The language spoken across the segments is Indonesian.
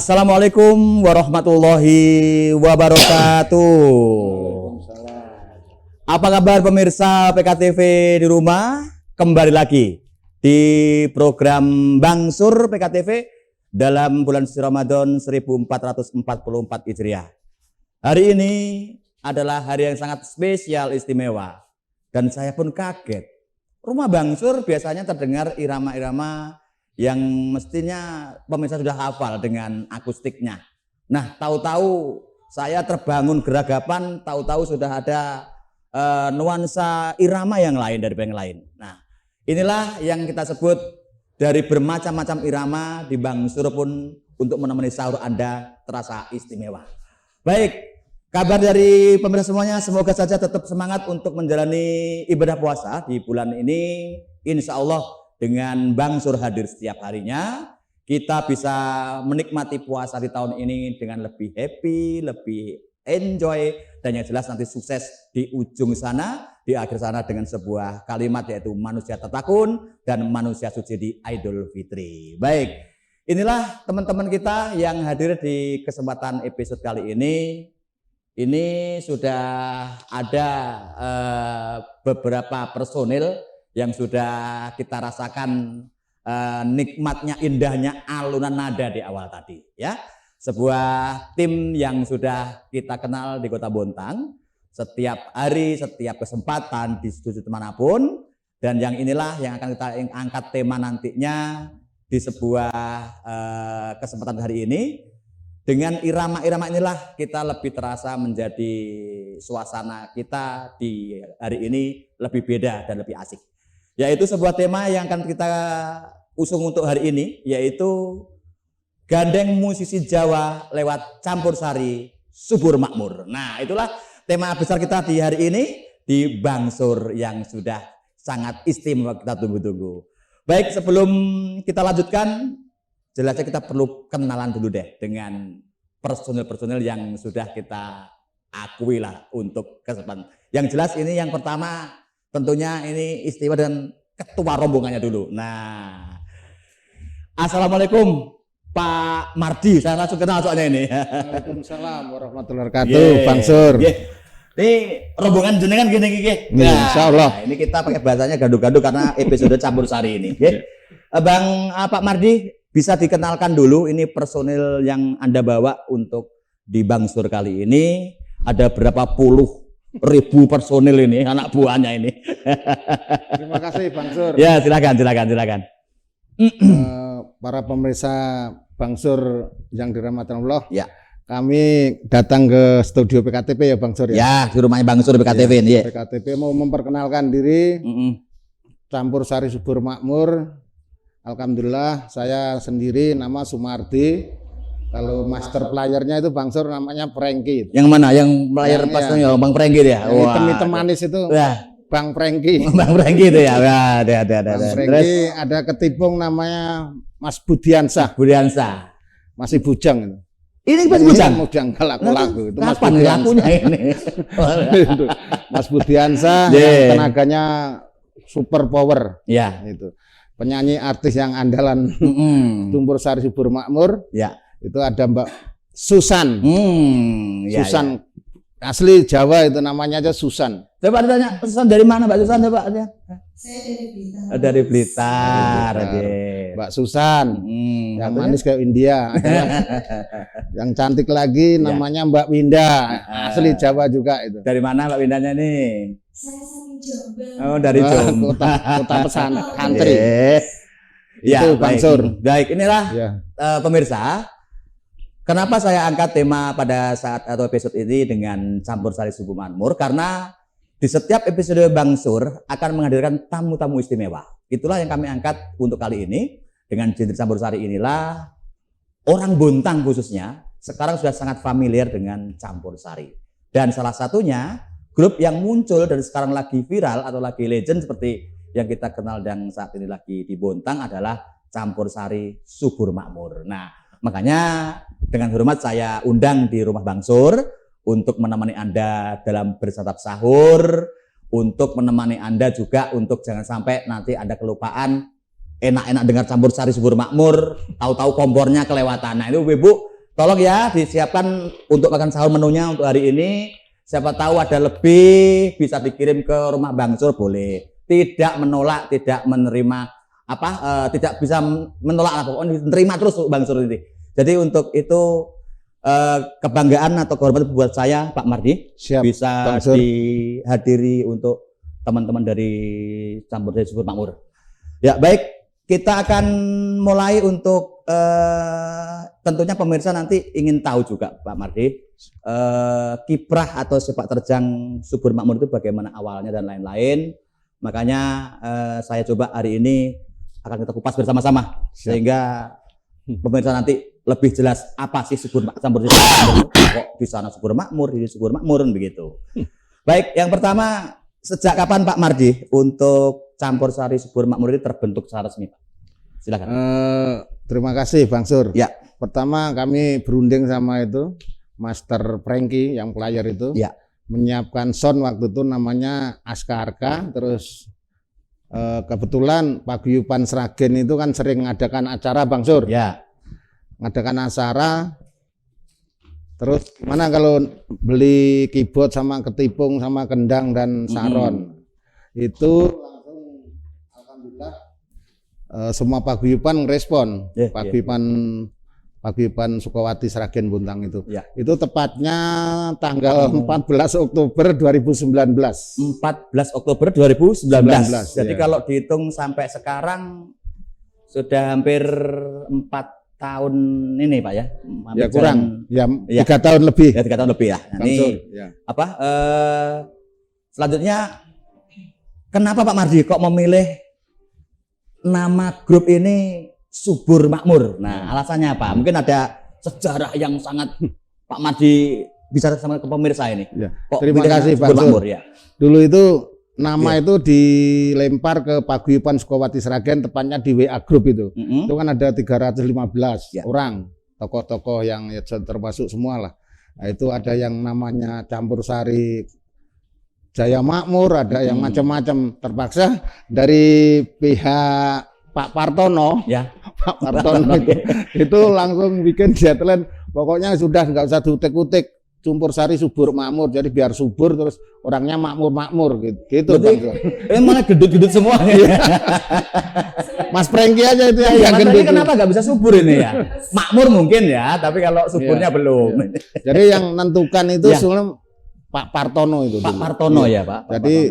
Assalamualaikum warahmatullahi wabarakatuh. Apa kabar pemirsa PKTV di rumah? Kembali lagi di program Bang Sur PKTV dalam bulan suci Ramadan 1444 Hijriah. Hari ini adalah hari yang sangat spesial istimewa dan saya pun kaget. Rumah Bang Sur biasanya terdengar irama-irama yang mestinya pemirsa sudah hafal dengan akustiknya. Nah, tahu-tahu saya terbangun geragapan, tahu-tahu sudah ada nuansa irama yang lain dari yang lain. Nah, inilah yang kita sebut dari bermacam-macam irama di Bang Sur pun untuk menemani sahur Anda terasa istimewa. Baik, kabar dari pemirsa semuanya, semoga saja tetap semangat untuk menjalani ibadah puasa di bulan ini. Insya Allah dengan Bang Sur hadir setiap harinya, kita bisa menikmati puasa di tahun ini dengan lebih happy, lebih enjoy, dan yang jelas nanti sukses di ujung sana, di akhir sana dengan sebuah kalimat yaitu manusia tatakun dan manusia suci di Idul Fitri. Baik, inilah teman-teman kita yang hadir di kesempatan episode kali ini. Ini sudah ada beberapa personil yang sudah kita rasakan nikmatnya, indahnya alunan nada di awal tadi, ya. Sebuah tim yang sudah kita kenal di Kota Bontang, setiap hari, setiap kesempatan di sudut manapun, dan yang inilah yang akan kita angkat tema nantinya di sebuah kesempatan hari ini. Dengan irama-irama inilah kita lebih terasa menjadi suasana kita di hari ini lebih beda dan lebih asik. Yaitu sebuah tema yang akan kita usung untuk hari ini, yaitu gandeng musisi Jawa lewat campur sari subur makmur. Nah, itulah tema besar kita di hari ini di Bang Sur yang sudah sangat istimewa kita tunggu-tunggu. Baik, sebelum kita lanjutkan, jelasnya kita perlu kenalan dulu deh dengan personil-personil yang sudah kita akui lah untuk kesempatan. Yang jelas ini yang pertama tentunya ini istimewa dan ketua rombongannya dulu. Nah, Assalamualaikum Pak Mardi, saya langsung kenal soalnya ini. Waalaikumsalam warahmatullahi wabarakatuh, Bang Sur. Ini rombongan jenengan gini. Nah, insya Allah. Ini kita pakai bahasanya gaduh-gaduh karena episode campur sari ini. Bang Pak Mardi, bisa dikenalkan dulu ini personil yang Anda bawa untuk di Bang Sur kali ini. Ada berapa puluh ribu personil ini, anak buahnya ini. Terima kasih Bang Sur. Ya, silakan. Para pemirsa Bang Sur yang dirahmati Allah. Ya. Kami datang ke studio PKTV ya Bang Sur ya. Ya, di rumahnya Bang Sur PKTV ini. Ya. PKTV mau memperkenalkan diri. Campur sari subur makmur. Alhamdulillah saya sendiri nama Sumardi. Kalau master playernya itu Bang Sur namanya Prengki. Yang mana? Yang player pasnya Bang Prengki ya? Wah. Hitam manis itu Bang Prengki. Bang Prengki itu ya. Ada. Bang Prengki ada ketipung namanya Mas Budiansah. Masih bujang itu. Ini masih bujang? Bujang laku-laku. Itu Mas kapan lakunya ini? Mas Budiansah yang tenaganya super power. Ya. Itu. Penyanyi artis yang andalan Campur sari subur makmur. Ya. Itu ada Mbak Susan. Susan ya. Asli Jawa itu namanya aja Susan. Coba ditanya, Susan dari mana Mbak Susan? Coba. Saya dari Blitar. Dari Blitar. Mbak Susan. Yang manis kayak India. Yang cantik lagi namanya Mbak Winda. Asli Jawa juga itu. Dari mana Mbak Windanya nih? Saya dari Jombang. Oh, dari Jombang. Kota pesan country. Ya, itu Bang Sur. Baik, inilah pemirsa. Kenapa saya angkat tema pada saat atau episode ini dengan campur sari subur makmur? Karena di setiap episode Bang Sur akan menghadirkan tamu-tamu istimewa. Itulah yang kami angkat untuk kali ini. Dengan genre campur sari inilah orang Bontang khususnya sekarang sudah sangat familiar dengan campur sari. Dan salah satunya grup yang muncul dan sekarang lagi viral atau lagi legend seperti yang kita kenal dan saat ini lagi di Bontang adalah campur sari subur makmur. Nah, makanya dengan hormat saya undang di rumah Bang Sur untuk menemani Anda dalam bersantap sahur, untuk menemani Anda juga untuk jangan sampai nanti Anda kelupaan enak-enak dengar campur sari subur makmur, tahu-tahu kompornya kelewatan. Nah itu Ibu tolong ya disiapkan untuk makan sahur menunya untuk hari ini. Siapa tahu ada lebih bisa dikirim ke rumah Bang Sur boleh. Tidak menolak, tidak menerima tidak bisa menolak lah, pokoknya menerima terus Bang Sur ini. Jadi untuk itu kebanggaan atau kehormatan buat saya Pak Mardi. Siap, bisa Bang Sur. dihadiri untuk teman-teman dari Campur Sari Subur Makmur. Ya baik, kita akan mulai untuk tentunya pemirsa nanti ingin tahu juga Pak Mardi kiprah atau sepak terjang Subur Makmur itu bagaimana awalnya dan lain-lain. Makanya saya coba hari ini akan kita kupas bersama-sama sehingga pemirsa nanti lebih jelas apa sih Campur Sari Subur Makmur, kok di sana Subur Makmur, di Subur Makmur begitu. Baik, yang pertama, sejak kapan Pak Mardi untuk Campur Sari Subur Makmur ini terbentuk secara resmi, Pak? Silakan. Terima kasih Bang Sur. Ya. Pertama kami berunding sama itu Master Franky yang player itu. Ya. Menyiapkan sound waktu itu namanya Aska Arka. Terus kebetulan Paguyuban Sragen itu kan sering ngadakan acara Bang Sur. Ya. Ngadakan acara. Terus gimana kalau beli keyboard sama ketipung sama kendang dan saron. Itu langsung alhamdulillah semua paguyuban ngerespon. Paguyuban Sukawati Sragen Bontang itu. Ya. Itu tepatnya tanggal 14 Oktober 2019. 14 Oktober 2019. Jadi ya. kalau dihitung sampai sekarang sudah hampir 4 tahun ini Pak ya. Ya kurang. Ya 3 tahun lebih. Ya 3 tahun lebih ya. Ini ya. Selanjutnya kenapa Pak Mardi kok memilih nama grup ini Subur Makmur? Nah, alasannya apa? Mungkin ada sejarah yang sangat Pak Mardi bisa sama ke pemirsa ini. Ya. Kok Terima kasih Pak Subur Makmur ya. Dulu itu nama itu dilempar ke Paguyuban Sukawati Sragen, tepatnya di WA Group itu. Itu kan ada 315 orang, tokoh-tokoh yang ya, termasuk semua lah. Nah, itu ada yang namanya Campur Sari Jaya Makmur, ada yang macam-macam. Terpaksa dari pihak Pak Partono, Pak Partono itu langsung bikin deadline. Pokoknya sudah nggak usah diutik-utik, Campur Sari Subur Makmur. Jadi biar subur terus orangnya makmur gitu. Emang gendut-gendut semuanya. Mas Franky aja itu yang gendut. Kenapa nggak bisa subur ini ya? Makmur mungkin ya, tapi kalau suburnya belum. Jadi yang menentukan itu sebenarnya Pak Partono itu. Pak Partono ya Pak. Jadi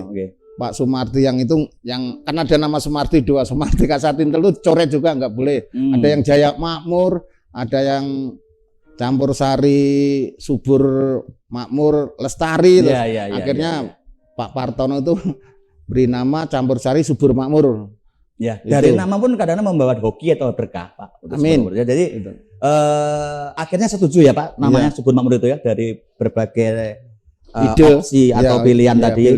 Pak Sumarti yang itu, yang kan ada nama Sumarti 2, Sumarti Kasatin itu coret juga nggak boleh. Ada yang Jaya Makmur, ada yang Campur Sari Subur Makmur Lestari. Akhirnya Pak Partono itu beri nama Campur Sari Subur Makmur. Ya, dari nama pun kadang-kadang membawa hoki atau berkah Pak. Amin. Jadi akhirnya setuju ya Pak namanya Subur Makmur itu ya, dari berbagai opsi atau pilihan tadi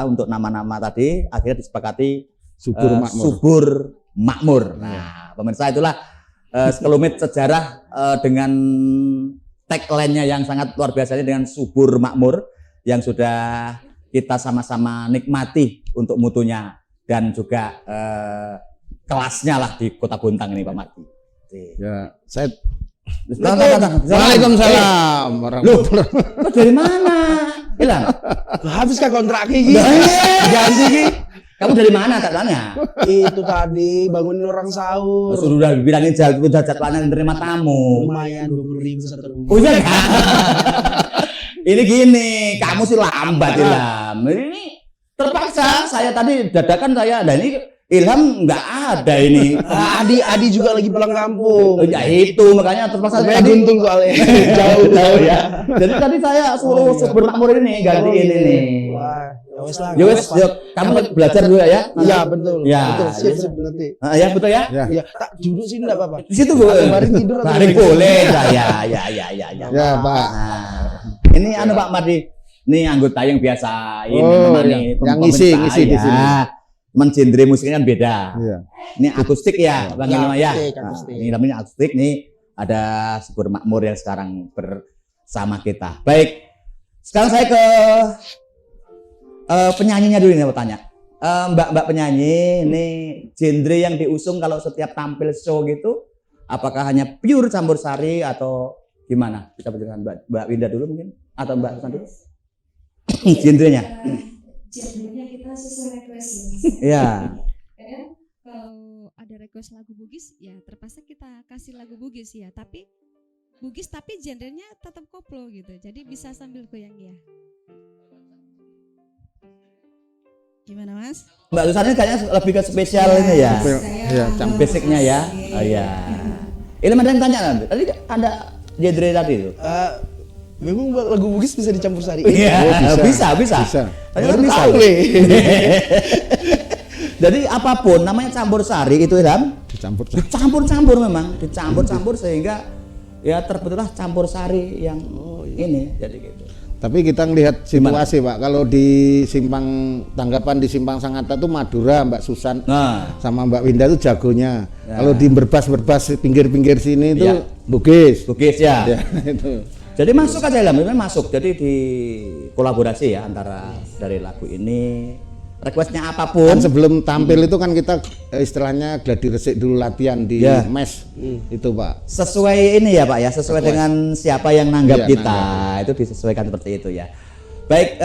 untuk nama-nama tadi akhirnya disepakati Subur Makmur. Nah, pemirsa itulah sekelumit sejarah dengan tagline-nya yang sangat luar biasa ini dengan Subur Makmur yang sudah kita sama-sama nikmati untuk mutunya dan juga kelasnya lah di Kota Bontang ini Pak Mardi. Ya, saya Waalaikumsalam. Loh, dari mana? Hilang. Habiskah kontrak ini? Ganti ki. Kamu dari mana katanya? Itu tadi bangunin orang sahur. Sudah bilangin jadwalnya menerima tamu. Lumayan 20.000 satu rumah. Oh iya kan? Ini gini, kamu sih lambat Ilham. Ini terpaksa saya tadi dadakan saya. Dan ini Ilham nggak ada ini. Adi juga lagi pulang kampung. Ya itu makanya terpaksa saya guntung soalnya. Jauh ya. Jadi tadi saya suruh Subur Makmur ini gantiin ini. Wah, ya wes, kamu belajar dulu ya. Iya betul. Ya, betul. Sip nanti. Ya betul ya. Ya, tak duduk sini enggak apa-apa. Di situ gue. Baring tidur atau baring boleh. Ya. Ya Pak. Ini anu Pak Mardi. Ini anggota yang biasa ini yang ngisi di sini. Menjendre musiknya kan beda. Iya. Ini akustik ya, Bang Ilma ya. Akustik. Ini namanya akustik nih. Ada Subur Makmur yang sekarang bersama kita. Baik. Sekarang saya ke penyanyinya dulu nih, mau tanya. Mbak penyanyi, ini genre yang diusung kalau setiap tampil show gitu, apakah hanya pure Campur Sari atau Gimana? Kita perkenalkan Mbak Winda dulu mungkin atau Mbak Susan dulu? Genrenya. Genrenya kita sesuai request ya. Iya. Kadang kalau ada request lagu Bugis ya terpaksa kita kasih lagu Bugis ya, tapi Bugis tapi genrenya tetap koplo gitu. Jadi bisa sambil goyang ya. Gimana Mas? Mbak Susan ini kayaknya lebih ke spesial ini ya. Iya, Basicnya ya. Oh iya. Ini ada yang tanya nanti. Tadi ada genre tadi itu. Memang lagu Bugis bisa dicampur sari. Iya, bisa. Bisa. Tadi Baru bisa. tahu, weh. Jadi apapun namanya campur sari itu Ilham, Dicampur. memang, dicampur sehingga ya terbentuklah campur sari yang ini jadi gitu. Tapi kita ngelihat situasi Pak, kalau di tanggapan di Simpang Sangatta itu Madura, Mbak Susan Nah, sama Mbak Winda itu jagonya. Ya. Kalau di berbas pinggir-pinggir sini itu Ya. Bugis. Bugis ya. Ya, itu. Jadi masuk aja Ilham, memang masuk. Jadi di kolaborasi ya antara dari lagu ini, requestnya apapun. Kan sebelum tampil itu kan kita istilahnya gladi resik dulu latihan di Ya. mes itu Pak. Sesuai ini ya Pak ya, sesuai dengan siapa yang nanggap Iya, kita, itu disesuaikan seperti itu ya. Baik,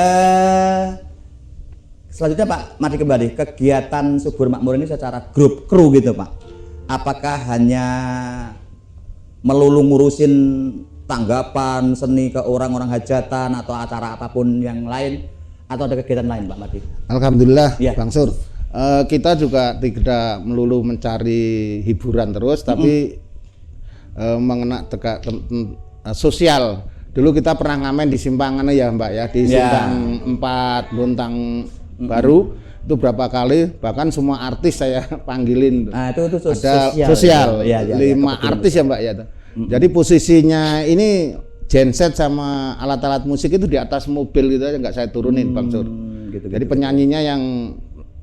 selanjutnya Pak, mari kembali kegiatan Subur Makmur ini secara grup kru gitu Pak. Apakah hanya melulu ngurusin tanggapan seni ke orang-orang hajatan atau acara apapun yang lain, atau ada kegiatan lain Pak Madi? Alhamdulillah Ya. Bang Sur. Kita juga tidak melulu mencari hiburan terus, tapi mengena sosial. Dulu kita pernah ngamen di Simpangan ya Mbak ya, di Ya. Simpang 4 Bontang Baru itu berapa kali, bahkan semua artis saya panggilin. Nah itu Ada sosial. sosial, Ya, 5 artis ya Mbak ya. Jadi posisinya ini genset sama alat-alat musik itu di atas mobil gitu aja, nggak saya turunin Bang Sur. Gitu, Jadi penyanyinya yang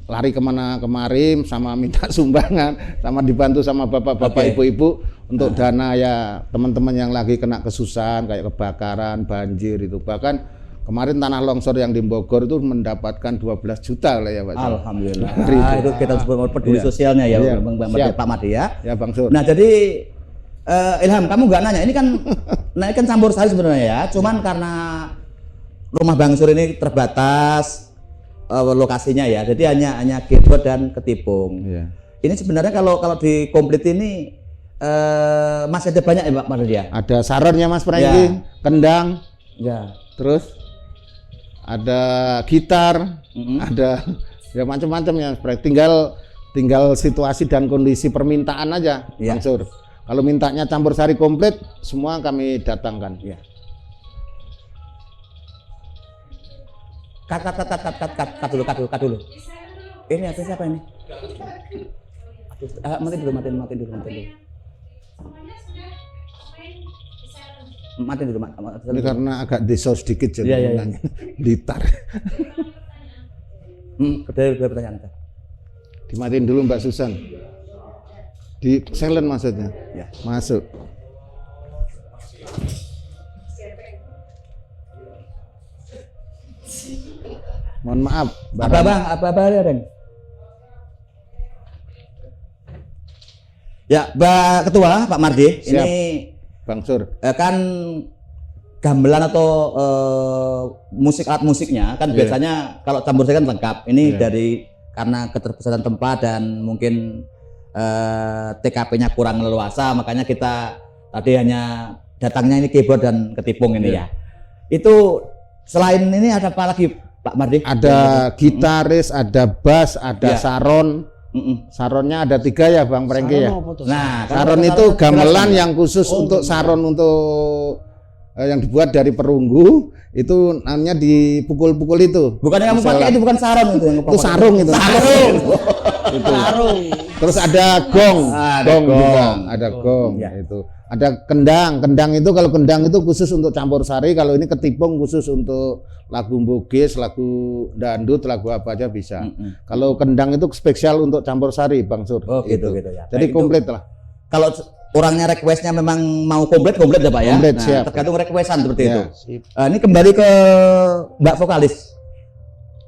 lari kemana kemari sama minta sumbangan, sama dibantu sama bapak-bapak, Oke. ibu-ibu untuk dana ya teman-teman yang lagi kena kesusahan kayak kebakaran, banjir itu. Bahkan kemarin tanah longsor yang di Bogor itu mendapatkan 12 juta lah ya Pak. Alhamdulillah. Dari itu. Itu kita sebut peduli Iya. sosialnya ya, Iya. Siap. Pak Madi ya. Ya Bang Sur. Nah jadi Ilham, kamu nggak nanya, ini kan campur sari sebenarnya ya, cuman karena rumah Bang Sur ini terbatas lokasinya ya, jadi hanya keyboard dan ketipung. Iya. Ini sebenarnya kalau di komplit ini masih ada banyak ya Pak Madi ya? Ada saronnya Mas Franky, Ya. kendang, Ya. terus ada gitar, Mm-mm. ada ya macam-macam ya. Tinggal situasi dan kondisi permintaan aja, Ya. Bang Sur. Kalau mintanya campur sari komplit, semua kami datangkan. Ya. Cut dulu. Ini ada siapa ini? Aduh, matiin dulu. Matiin dulu. Ini karena agak deso sedikit jadi Iya, iya. nanya. Blitar. Udah pertanyaan. Dimatiin dulu Mbak Susan. Di silent maksudnya. Ya. Masuk. Mohon maaf. Apa ya, Ren? Ya, Pak Ketua, Pak Mardi, Siap. ini Bang Sur. kan gamelan atau musik, alat musiknya kan Iya. biasanya kalau campur sari kan lengkap. Ini Iya. dari karena keterbatasan tempat dan mungkin TKP-nya kurang leluasa, makanya kita tadi hanya datangnya ini keyboard dan ketipung ini Iya. ya. Itu selain ini ada apa lagi Pak Mardi? Ada gitaris, ada bass, ada Iya. saron. Mm-mm. Saronnya ada 3 ya Bang Franky ya. Nah, Saron itu gamelan yang khusus untuk saron untuk yang dibuat dari perunggu, itu namanya dipukul-pukul itu. bukan yang kamu pakai Misalnya- itu, bukan sarung itu yang kamu Itu pakai. sarung itu. Sarung. Sarung. Terus ada gong, Ada gong juga, gong. ada gong Ya. itu. Ada kendang, kendang itu kalau kendang itu khusus untuk campur sari, kalau ini ketipung khusus untuk lagu Bugis, lagu dangdut, lagu apa aja bisa. Mm-mm. Kalau kendang itu spesial untuk campur sari, Bang Sur. Oh, gitu Itu. ya. Jadi Baik, itu komplit lah. kalau orangnya requestnya memang mau komplit ya Pak ya. Komplit, Nah, siap. tergantung requestan seperti Ya. itu. Sip. Ini kembali ke Mbak vokalis.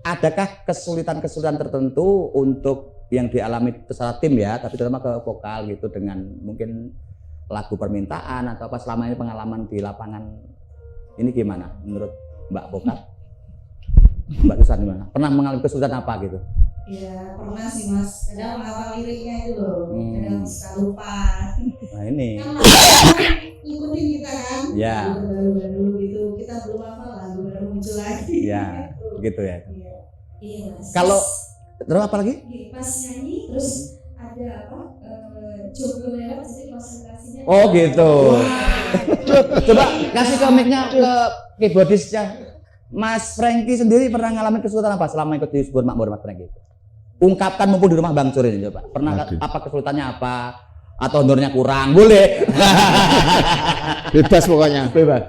Adakah kesulitan tertentu untuk yang dialami secara tim ya, tapi terutama ke vokal gitu dengan mungkin lagu permintaan atau apa selama ini pengalaman di lapangan ini gimana menurut Mbak Pokat? Mbak Susan gimana? Pernah mengalami kesulitan apa gitu? Ya pernah sih Mas, kadang hafal liriknya itu loh, kadang suka lupa. Nah ini. Kan ngikutin kita kan, Ya. baru-baru gitu, kita belum hafal lagu baru muncul lagi. Ya, begitu ya. Iya, iya Mas. Kalau terus apa lagi? Pas nyanyi terus ada apa? Jomblo lewat jadi konsentrasinya. Oh gitu. Coba kasih ke mic-nya ke keyboardisnya. Mas Franky sendiri pernah ngalamin kesulitan apa selama ikut di Subur Makmur, Mas Franky? Ungkapkan mumpung di rumah Bang Sur ini coba. Pernah apa kesulitannya apa? Atau honornya kurang? Boleh. Bebas pokoknya. Bebas.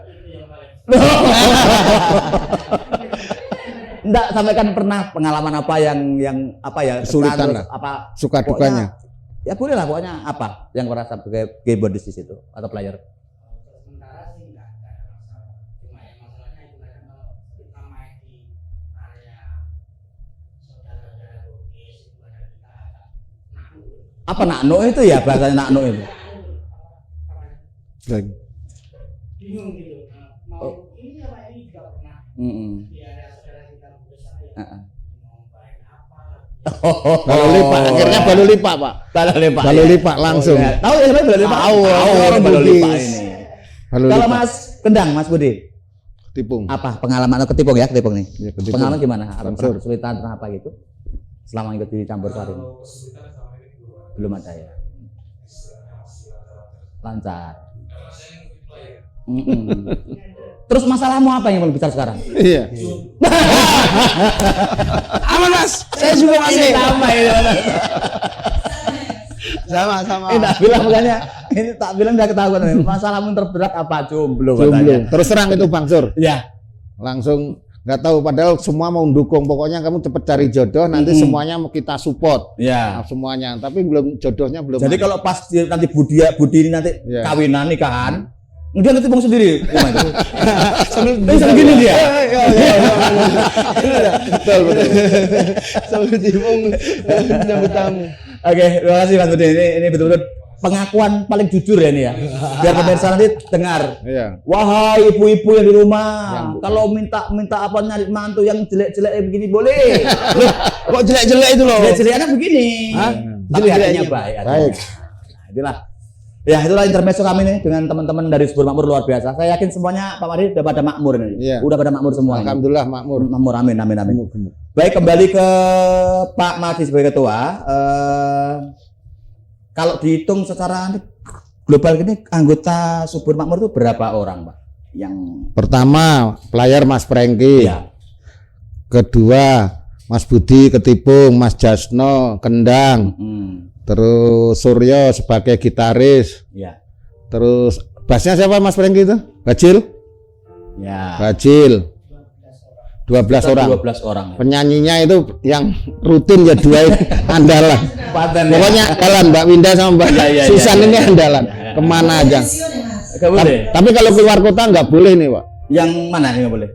Enggak, sampaikan pernah pengalaman apa yang apa ya? Kesulitan lah. Apa Suka dukanya. Ya boleh lah pokoknya apa yang merasa sebagai keyboardis di situ atau player. Sementara sih nggak ada masalah. Cuma yang masalahnya itu kan kalau kita main di area saudara-saudara bugis itu ada kita ada naknu. Apa nakno itu ya bahasanya nakno itu? Bingung gitu. Nah, mau ini apa ini juga pernah di area saudara kita bugis ya. Mau main apa? Balu lipak, akhirnya balu lipak Pak. Balu lipak langsung. Oh, ya. Tahu ya sebenarnya balu lipak. Tahu, Orang balu Bugis. lipak ini. Balu Kalau lipak. Mas Kendang, Mas Budi, Tipung. apa pengalaman atau ketipung ya, ketipung nih? Ya, ketipung. Pengalaman gimana? Apa Langsung. pernah kesulitan pernah apa gitu? Selama ikut di campur sari ini? Belum ada ya. Lancar. Terus masalahmu apa yang mau bicara sekarang? Iya. Aman Mas, saya juga masih. Sama ini. Sama. Tak bilang makanya ini tak bilang udah ketahuan nih. Masalahmu terberat apa jomblo Jomblo. katanya. Terus terang itu Bang Sur. Ya. Langsung nggak tahu padahal semua mau dukung. Pokoknya kamu cepet cari jodoh, nanti semuanya mau kita support. Ya. Nah, semuanya. Tapi belum jodohnya belum. Jadi ada. kalau pas nanti Budi ini nanti Ya. kawinan nikahan, dia nanti bang sendiri. Sambil Bisa begini dia. betul. sambil tipung nyambut tamu. Oke, terima kasih Mas Budi. Ini betul-betul pengakuan paling jujur ya ini ya. Biar pemirsa nanti dengar. Iya. Wahai ibu-ibu yang di rumah, Yang- kalau minta apa nyari mantu yang jelek-jelek begini boleh. Kok jelek-jelek itu loh? Jelek-jeleknya begini. Hah? Tapi hatinya Jelek-jeleknya. baik. Baik. Nah, itulah. Ya, itulah intermezzo kami nih dengan teman-teman dari Subur Makmur luar biasa. Saya yakin semuanya Pak Mari udah pada makmur ini. Iya. Udah pada makmur semua. Ini. Alhamdulillah makmur. Makmur, amin, amin, amin. Gemuk. Baik, kembali ke Pak Mardi sebagai ketua. Kalau dihitung secara global ini anggota Subur Makmur itu berapa orang, Pak? Yang Pertama player Mas Franky. ya. Kedua Mas Budi Ketipung, Mas Jasno Kendang, terus Suryo sebagai gitaris, Ya. terus bassnya siapa Mas Franky itu? Bajil? Ya. Bajil. 12 orang. 12 orang. Penyanyinya itu yang rutin ya dua itu andalan. Paten ya. Pokoknya andalan Mbak Winda sama Mbak Ya, Susan ya, ini ya. andalan. Kemana aja. Pensiun ya Mas. Nggak boleh. Tapi kalau keluar kota nggak boleh nih Pak. Yang mana nih nggak boleh?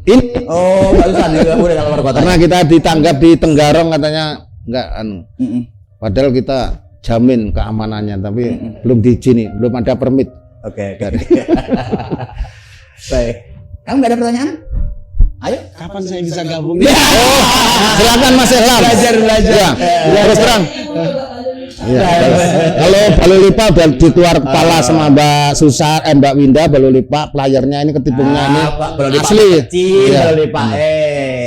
Ini Oh, nggak usah nih, nggak boleh kalau luar kota. karena kita ditanggap di Tenggarong katanya nggak anu. Padahal kita jamin keamanannya tapi belum diizini, belum ada permit. Oke. Baik. Kamu nggak ada pertanyaan? Ayo. Kapan saya bisa gabung? Silakan Mas Ehlam. Belajar. Ya, terus terang. Ya, kalau Balu Lipa udah dikeluar kepala sama Mbak Susan, Mbak Winda, Balu Lipa playernya ini ketipungnya ini Pak, Balu Lipa asli. kecil, Iya. Balu Lipa,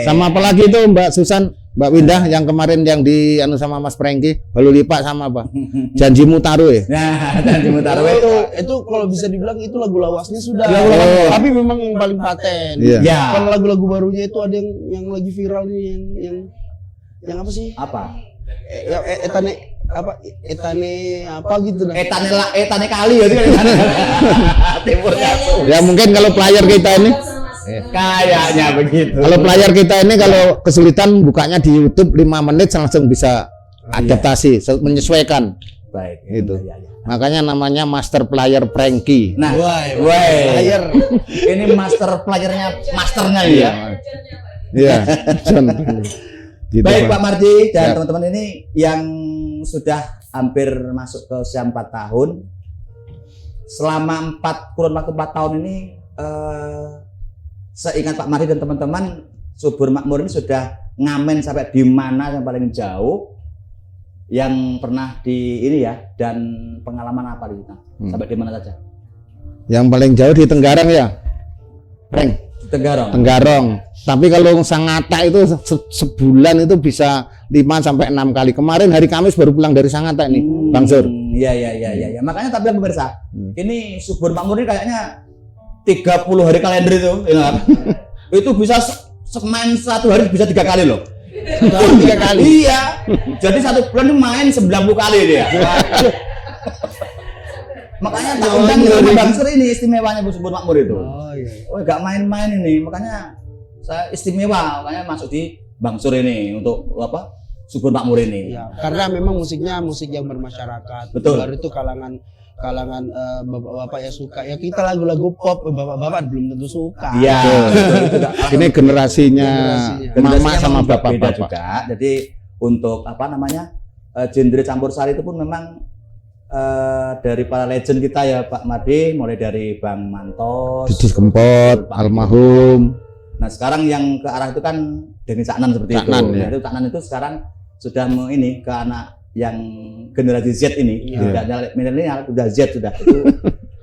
Sama apa lagi itu Mbak Susan, Mbak Winda yang kemarin yang di anu sama Mas Franky, Balu Lipa sama apa? Janjimu taruh ya. Nah, dan di Mutaru itu kalau bisa dibilang itu lagu lawasnya sudah. Lagu lawas. Tapi memang yang paling paten. Iya. Ya. Kalau lagu-lagu barunya itu ada yang lagi viral nih yang apa sih? apa? Etane apa gitu dah. Etane kali ya itu kan. Timurnya. Ya mungkin kalau player kita ini, Kayaknya begitu. kalau player kita ini kalau kesulitan bukanya di YouTube 5 menit langsung bisa adaptasi, menyesuaikan. Baik. Itu. Ya, ya. Makanya namanya master player Franky. Nah, Wah, player. Ini master masternya ya. Iya. John. Gitu, Baik Pak Mardi dan Siap. teman-teman ini yang sudah hampir masuk ke usia 4 tahun. selama kurun waktu 4 tahun ini seingat Pak Mari dan teman-teman, Subur Makmur ini sudah ngamen sampai di mana yang paling jauh yang pernah di ini ya, dan pengalaman apa kita sampai di mana saja? Yang paling jauh di Tenggarong ya, Peng. Tenggarong. Tapi kalau Sangatta itu sebulan itu bisa 5 sampai 6 kali. Kemarin hari Kamis baru pulang dari Sangatta ini, Bang Sur. Iya. Makanya tapi pemirsa, ini Subur Makmur ini kayaknya 30 hari kalender itu, ya. Itu bisa main 1 hari bisa 3 kali loh. 3 kali. Iya. Jadi 1 bulan main 90 kali dia. Makanya tak undang Bang Sur ini istimewanya Bu Subur Makmur itu. Oh iya. Oh, enggak main-main ini. Makanya saya istimewa, makanya masuk di Bang Sur ini untuk apa? Subur Makmur ini. Ya, karena memang musiknya musik yang bermasyarakat. Betul. Baru itu kalangan bapak-bapak ya suka. Ya kita lagu-lagu pop bapak-bapak belum tentu suka. Iya. Ini generasinya mama sama beda bapak-bapak juga. Jadi untuk apa namanya? Genre campur sari itu pun memang dari para legend kita ya Pak Made, mulai dari Bang Mantos, Didis Kempot, almarhum. Nah sekarang yang ke arah itu kan Denny Caknan seperti Caknan, itu. ya. Nah, itu Caknan itu sekarang sudah ini ke anak yang generasi Z ini, tidak ada milenial, sudah Z sudah. Itu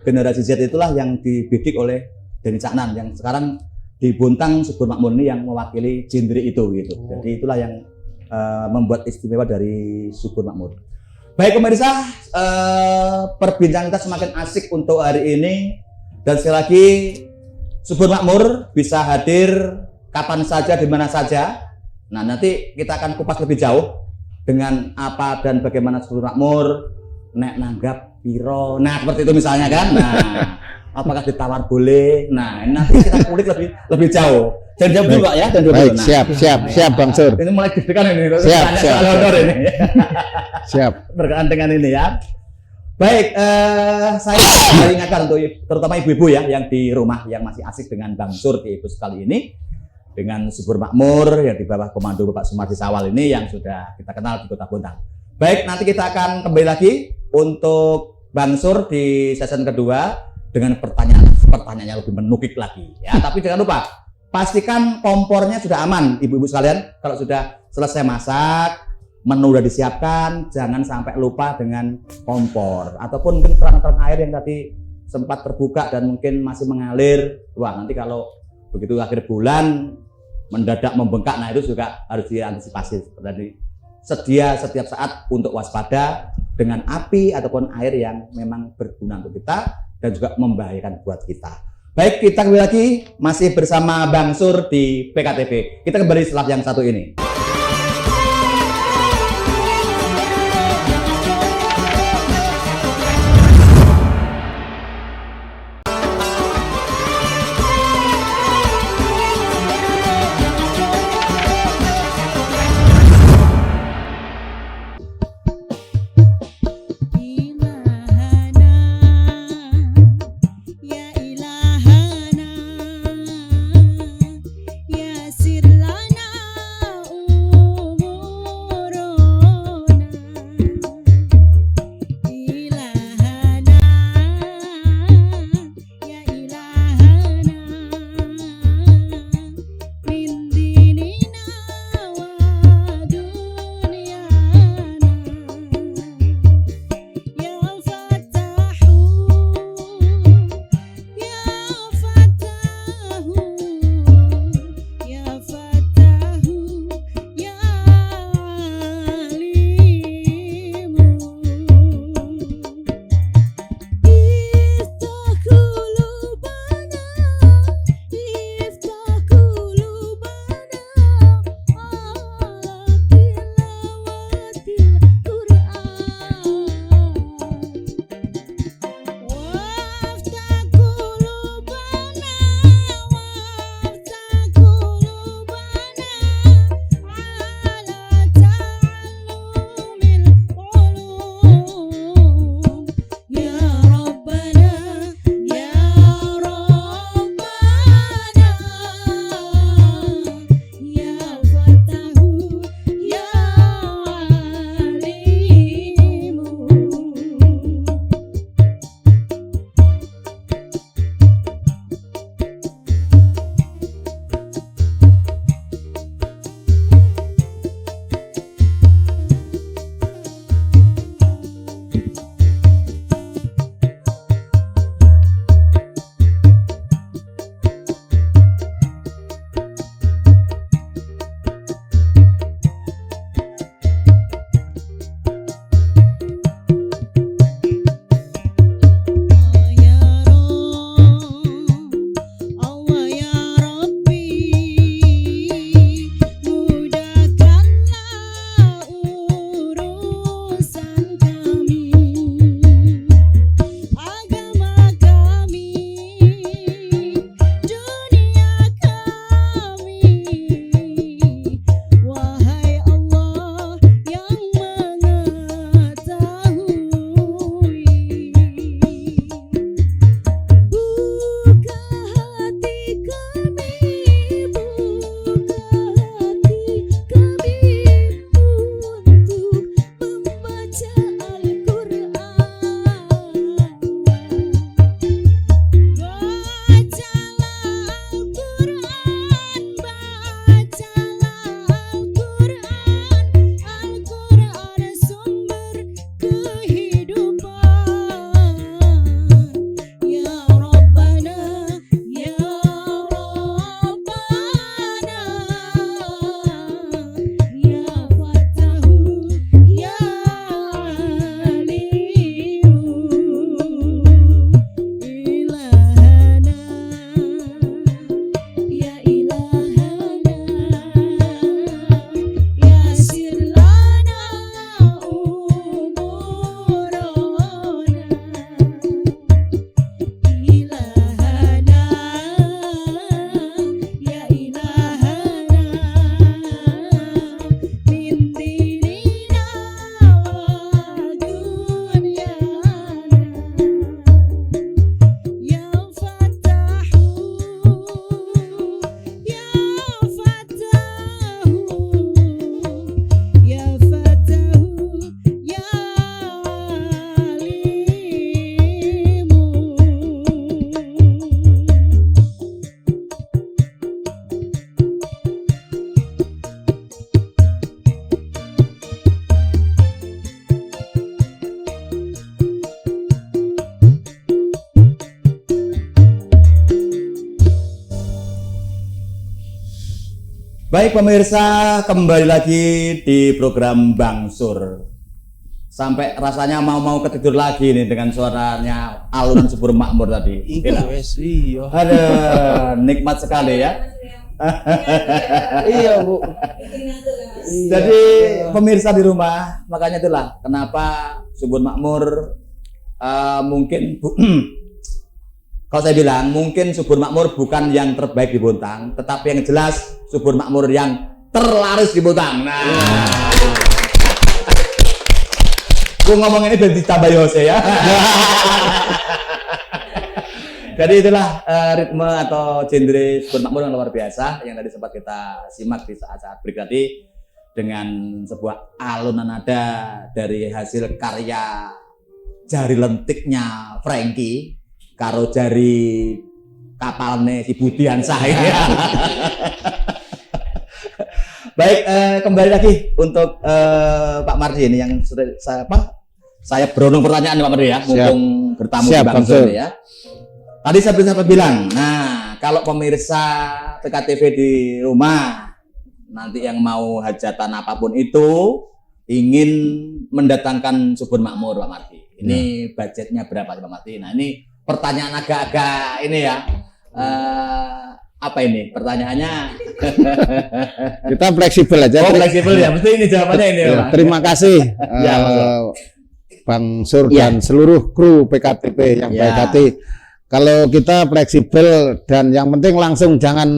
generasi Z itulah yang dibidik oleh Denny Caknan yang sekarang di Bontang Subur Makmur ini yang mewakili genre itu gitu. Jadi itulah yang membuat istimewa dari Subur Makmur. Baik pemirsa, perbincangan kita semakin asik untuk hari ini, dan sekali lagi Subur Makmur bisa hadir kapan saja, di mana saja. Nah nanti kita akan kupas lebih jauh dengan apa dan bagaimana Subur Makmur, nek nanggap piro, nah seperti itu misalnya kan. Nah apakah ditawar boleh? Nah nanti kita kulik lebih jauh. Dan jawab dulu Pak ya, dan Baik, dulu. siap Bang Sur. Ini mulai deg-degan ini. Siap. Ini. Siap. Berkenaan dengan ini ya. Baik, saya ingatkan untuk terutama ibu-ibu ya yang di rumah yang masih asik dengan Bang Sur di episode kali ini, dengan Subur Makmur yang di bawah komando Bapak Sumardi Sawal ini yang sudah kita kenal di Kota Bontang. Baik, nanti kita akan kembali lagi untuk Bang Sur di season kedua dengan pertanyaan yang lebih menukik lagi ya. Tapi jangan lupa pastikan kompornya sudah aman, ibu-ibu sekalian. Kalau sudah selesai masak, menu sudah disiapkan, jangan sampai lupa dengan kompor. Ataupun mungkin keran air yang tadi sempat terbuka dan mungkin masih mengalir. Wah, nanti kalau begitu akhir bulan mendadak membengkak, nah itu juga harus diantisipasi. Jadi sedia setiap saat untuk waspada dengan api ataupun air yang memang berguna untuk kita dan juga membahayakan buat kita. Baik, kita kembali lagi masih bersama Bang Sur di PKTV. Kita kembali setelah yang satu ini. Ya sirlana Baik pemirsa, kembali lagi di program Bang Sur. Sampai rasanya mau ketidur lagi nih dengan suaranya alunan Subur Makmur tadi. Iya, wes, iya. Ada nikmat sekali ya. Iya, Bu. Jadi pemirsa di rumah, makanya itulah kenapa Subur Makmur mungkin kalau saya bilang mungkin Subur Makmur bukan yang terbaik di Bontang, tetapi yang jelas Subur Makmur yang terlaris di Bontang. Nah, gue ngomong ini biar ditambah Yose ya. Jadi itulah ritme atau genre Subur Makmur yang luar biasa yang tadi sempat kita simak di saat-saat berikut dengan sebuah alunan nada dari hasil karya jari lentiknya Frankie karo jari kapalnya si Budian saya. Baik, kembali lagi untuk Pak Mardi ini yang sudah saya berundung pertanyaan Pak Mardi ya, mumpung bertamu di Bang Sur ya. Tadi saya bilang, nah kalau pemirsa PKTV di rumah nanti yang mau hajatan apapun itu ingin mendatangkan Subur Makmur Pak Mardi. Ini budgetnya berapa Pak Mardi? Nah ini pertanyaan agak-agak ini ya. Apa ini pertanyaannya? Kita fleksibel aja. Oh fleksibel ya, mesti ini jawabannya ini ya. Terima kasih Ya, Bang Sur Ya. dan seluruh kru PKTP yang Ya. baik hati. Kalau kita fleksibel dan yang penting langsung jangan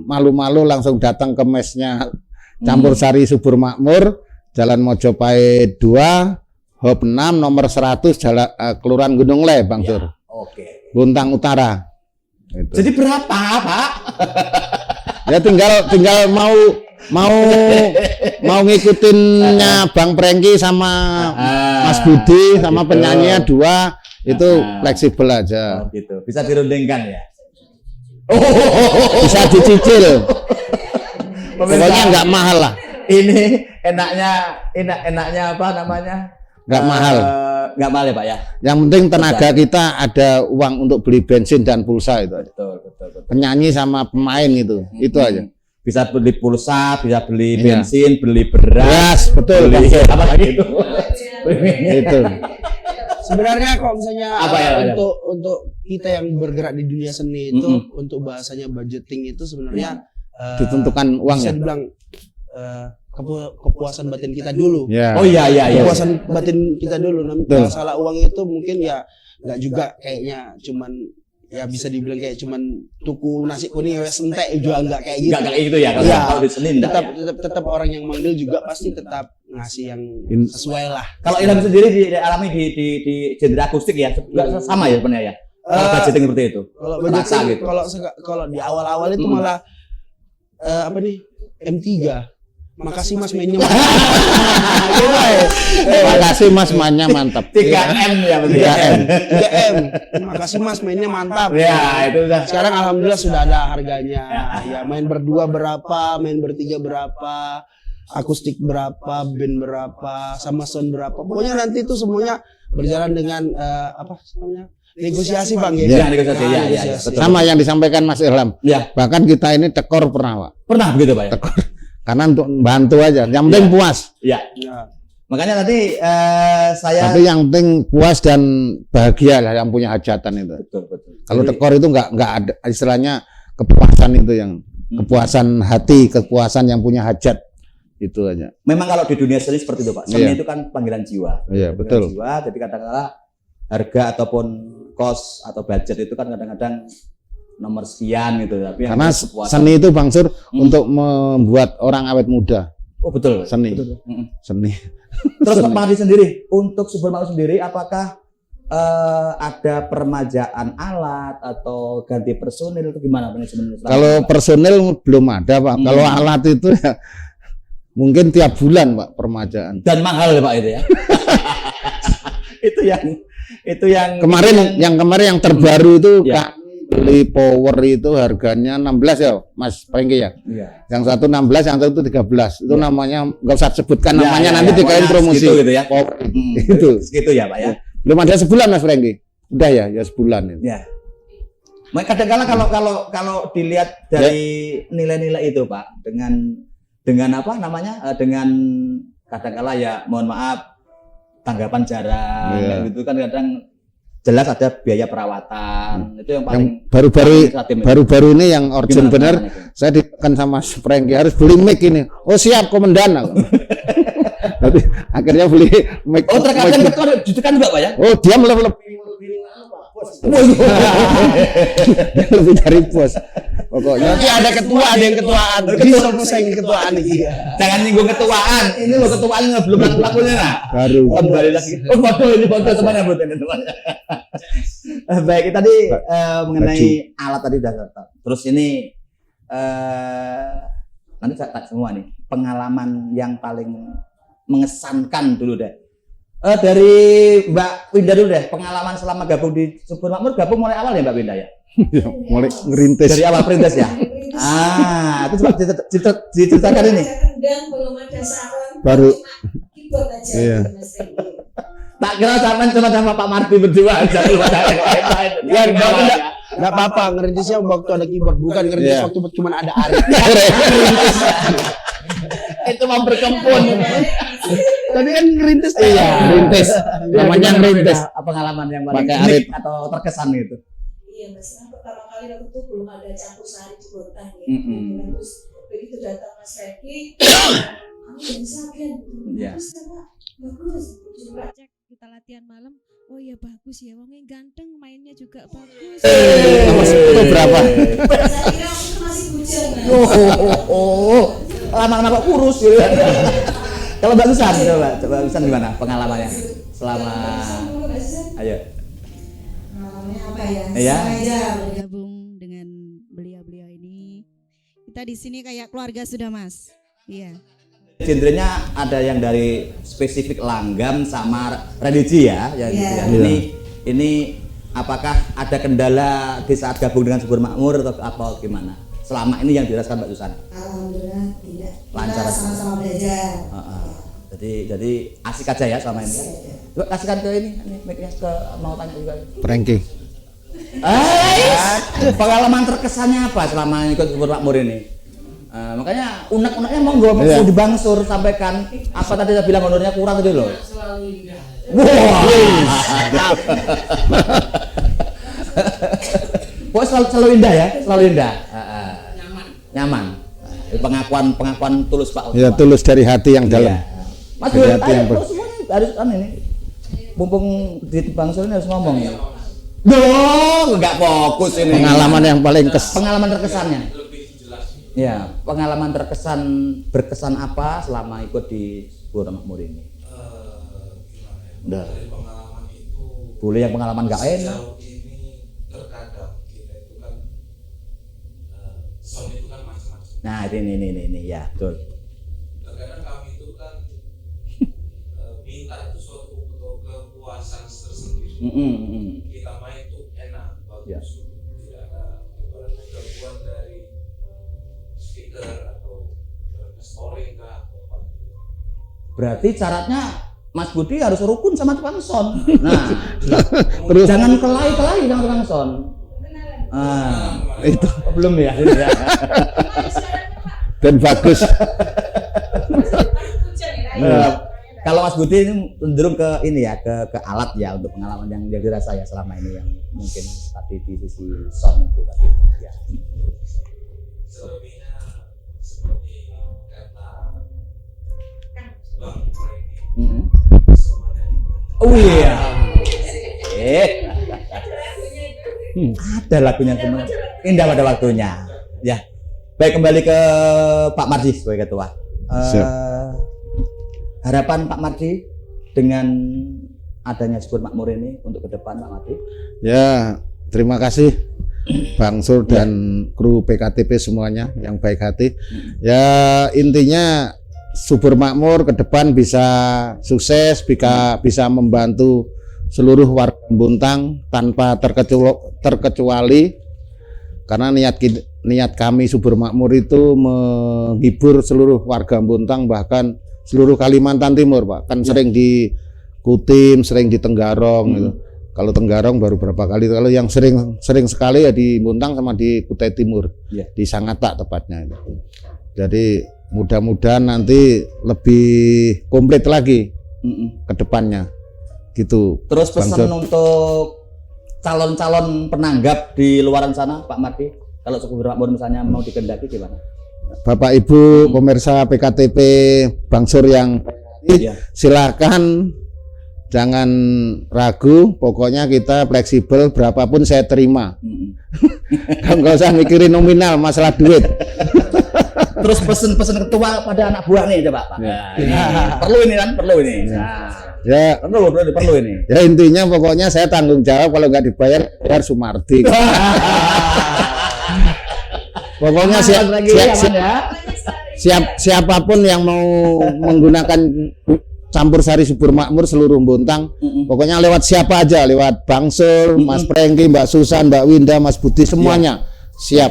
malu-malu, langsung datang ke mesnya Campur Sari Subur Makmur, Jalan Mojopahit 2, Hop 6, nomor 100, Jalan Kelurahan Gunung Le, Bang Sur. Oke. Bontang Utara. Gitu. Jadi berapa Pak? Ya tinggal mau ngikutinnya Bang Prengki sama Mas Budi sama penyanyinya 2 itu fleksibel aja. Oh, gitu. Bisa dirundingkan ya. Bisa dicicil. Pemirsa, Pokoknya nggak mahal lah. ini enaknya apa namanya? Nggak mahal. Nggak mahal ya Pak ya. Yang penting tenaga kita ada uang untuk beli bensin dan pulsa itu aja. Betul. Penyanyi sama pemain itu aja. Bisa beli pulsa, bisa beli Iya. bensin, beli beras, Betul. beli apa lagi itu? Itu. Sebenarnya kalau misalnya Apa ya, untuk kita yang bergerak di dunia seni itu untuk bahasanya budgeting itu sebenarnya Ditentukan uang bisa ya. dibilang kepuasan batin kita dulu. Ya. Oh iya. Kepuasan batin kita dulu. Nah, Betul. masalah uang itu mungkin ya nggak juga kayaknya cuman ya bisa dibilang kayak cuman tuku nasi kuning wes entek juga nggak kayak gitu. Nggak kayak gitu ya kalau Iya. kalau di Senin enggak ya? tetap orang yang manggil juga pasti tetap ngasih yang sesuai lah. Kalau Ilham sendiri alami di genre akustik ya, nggak sama ya sebenarnya ya. Kalau budgeting seperti itu. Kalau Terasa budgeting, gitu. kalau di awal-awal itu malah apa nih M3. Makasih Mas mainnya mantap. Makasih Mas, mainnya mantap. 3M ya berarti. 3M. 3M. Makasih Mas mainnya mantap. Ya, itu udah. Sekarang alhamdulillah sudah ada harganya. Ya main berdua berapa, main bertiga berapa, akustik berapa, band berapa, sama sound berapa. Pokoknya nanti itu semuanya berjalan dengan apa namanya? Negosiasi Bang ya. Ya, negosiasi. Ya, Negosiasi. betul. Sama yang disampaikan Mas Ilham. Ya, Bahkan kita ini tekor pernah, Pak. pernah begitu Pak ya? Karena untuk bantu aja. Yang penting Ya. puas. Ya. Ya. Makanya tadi saya Tapi yang penting puas dan bahagia lah yang punya hajatan itu. betul. Kalau Jadi, tekor itu nggak ada istilahnya kepuasan itu yang kepuasan hati, kepuasan yang punya hajat itu aja. memang kalau di dunia seni seperti itu Pak. Seni Iya. itu kan panggilan jiwa. Iya, Panggilan betul. Jiwa, jadi kadang-kadang harga ataupun cost atau budget itu kan kadang-kadang nomor sekian gitu. Tapi yang Karena kepuasan- seni itu Bang Sur untuk membuat orang awet muda. Oh betul. Seni. Betul. Seni. Terus Pak Mardi sendiri, untuk Subur Makmur sendiri, apakah ada permajaan alat atau ganti personil itu gimana sebenarnya? Kalau personil belum ada, Pak. Kalau alat itu ya mungkin tiap bulan, Pak, permajaan. dan mahal ya Pak itu ya. itu yang Kemarin yang terbaru itu Ya. Kak, beli power itu harganya 16 ya, Mas Prengki ya. Iya. Yang satu 16, yang satu 13. Itu namanya nggak usah sebutkan Ya, namanya, ya, nanti ya. dikain Pokoknya promosi. segitu gitu ya. Power. Itu Itu. segitu ya Pak ya. Belum ada sebulan Mas Prengki. Udah ya sebulan itu. Ya. Kadang-kala kalau dilihat dari nilai-nilai itu Pak, dengan apa namanya, dengan kadang-kala ya mohon maaf tanggapan jarang, Iya. gitu kan kadang jelas ada biaya perawatan, itu yang paling baru-baru ini yang urgent Gimana bener, itu? saya ditekan sama Franky harus beli mic ini. Oh siap komandan. Tapi akhirnya beli mic. Oh terkadang ketua ditekan juga Pak ya? Oh dia lebih dari bos. Pokoknya Nanti ada ketua, ada yang ketuaan. Bisa pusing ketuaan nih. Jangan nyinggung ketuaan, ini loh ketuaan belum laku-lakunya nah. baru. Kembali lagi. Oh foto ini foto temannya buat ini temannya. Baik, tadi mengenai alat tadi udah. Terus ini nanti saya tanya semua nih pengalaman yang paling mengesankan dulu deh. Dari Mbak Winda dulu deh, pengalaman selama gabung di Subur Makmur, gabung mulai awal ya Mbak Winda ya? Mulai ngerintis. Dari awal perintis ya? Itu coba diceritakan ini. Kendang belum ada saran. Baru. Cuma keyboard aja. Iya. Mas Franky. Tak kira sama Pak Marti berdua aja. Ya, enggak apa-apa, ngerintisnya waktu ada keyboard, bukan ngerintis Iya. waktu cuma ada Arif. Itu mau berkempun. Tapi kan ngerintis tuh. Iya, Ngerintis. Namanya ngerintis. Pengalaman yang paling Pakai unik arit. atau terkesan gitu. Iya Mas, nah, pertama kali waktu itu belum ada campur sari di kota ya. Mm-mm. Terus begitu datang Mas Franky, kamu bisa kan? Iya. Terus kata, bagus. Coba Cek kita latihan malam. Oh iya bagus ya, wongnya ganteng, mainnya juga bagus. Itu berapa? saya kira waktu itu masih bujang. Lama-lama kok kurus gitu. Kalau Mbak Susan, coba Susan gimana pengalamannya selama ayo. Namanya apa ya? Iya. Sengaja. Bergabung dengan beliau-beliau ini. Kita di sini kayak keluarga sudah, Mas. Iya. Genrenya ada yang dari spesifik langgam sama religi ya, yang gitu ya. Iya. Ini apakah ada kendala di saat gabung dengan Subur Makmur atau apa gimana? Selama ini yang dirasakan Mbak Susan? Alhamdulillah tidak. Lancar. Kita sama-sama belajar. Jadi asik aja ya selama ini. Coba kasihkan ke ini mic-nya ke mau tanya juga. Franky. Pengalaman terkesannya apa selama ikut Subur Makmur ini? Makanya unek-uneknya monggo Iya. mau dibangsur sampaikan apa tadi saya bilang honornya kurang tadi loh. Selalu indah. Wah. Pokoknya selalu indah ya, selalu indah. Nyaman. Pengakuan tulus Pak. Ya tulus dari hati yang dalam. Iya. Mas Dari Dur, hati yang terus semuanya harus ini. Mumpung di bangsur ini harus ngomong ya. Duh, nggak fokus ini. Pengalaman yang paling Pengalaman terkesannya. Ya, pengalaman terkesan berkesan apa selama ikut di Subur Makmur ini? Udah. Dari pengalaman itu Boleh yang pengalaman nggak enak. sejauh ini terkadang kita itu kan sound itu kan macam-macam. Nah, ini ya, betul. Terkadang kami itu kan minta itu suatu kepuasan tersendiri. Kita main itu enak, Ya. bagus, tidak ada ibaratnya gangguan dari speaker atau scoring kah atau apa gitu. Berarti syaratnya Mas Budi harus rukun sama tukang sound. Nah, Terus jangan kelahi sama tukang sound. itu Belum ya. dan bagus. Kalau Mas Budi ini cenderung ke ini ya, ke alat ya untuk pengalaman yang dirasa ya selama ini yang mungkin tadi di sisi sound itu tadi. Ya. Selebihnya seperti kata Bang Franky, Mm-mm. semuanya Oh iya. Ada lagunya teman. Indah pada waktunya. Ya. Baik, kembali ke Pak Mardi sebagai ketua. Harapan Pak Mardi dengan adanya Subur Makmur ini untuk ke depan Pak Mardi. Ya, terima kasih Bang Sur dan kru PKTP semuanya yang baik hati. Ya, intinya Subur Makmur ke depan bisa sukses, bisa membantu seluruh warga Buntang tanpa terkecuali karena niat kami Subur Makmur itu menghibur seluruh warga Buntang, bahkan seluruh Kalimantan Timur, Pak. Kan sering di Kutim, sering di Tenggarong gitu. Kalau Tenggarong baru berapa kali. Kalau yang sering sekali ya di Muntang sama di Kutai Timur, Iya. di Sangatta tepatnya itu. Jadi mudah-mudahan nanti lebih komplit lagi ke depannya. Gitu. Terus pesan Bangsur. untuk calon-calon penanggap di luaran sana, Pak Mardi, kalau Syukur Makmur misalnya mau dikendaki gimana? Bapak Ibu pemirsa PKTP Bangsur yang Iya. silakan jangan ragu, pokoknya kita fleksibel, berapapun saya terima. Nggak usah mikirin nominal, masalah duit. Terus pesen-pesen ketua pada anak buah nih coba Pak. Ya. Nah, ini. Perlu ini kan, perlu ini. Nah, Ya, perlu ini. ya intinya pokoknya saya tanggung jawab, kalau nggak dibayar bayar Sumardi. Pokoknya siapapun yang mau menggunakan campur sari subur makmur seluruh Bontang, pokoknya lewat siapa aja, lewat Bangsur, Mas Prengki, Mbak Susan, Mbak Winda, Mas Budi, semuanya siap.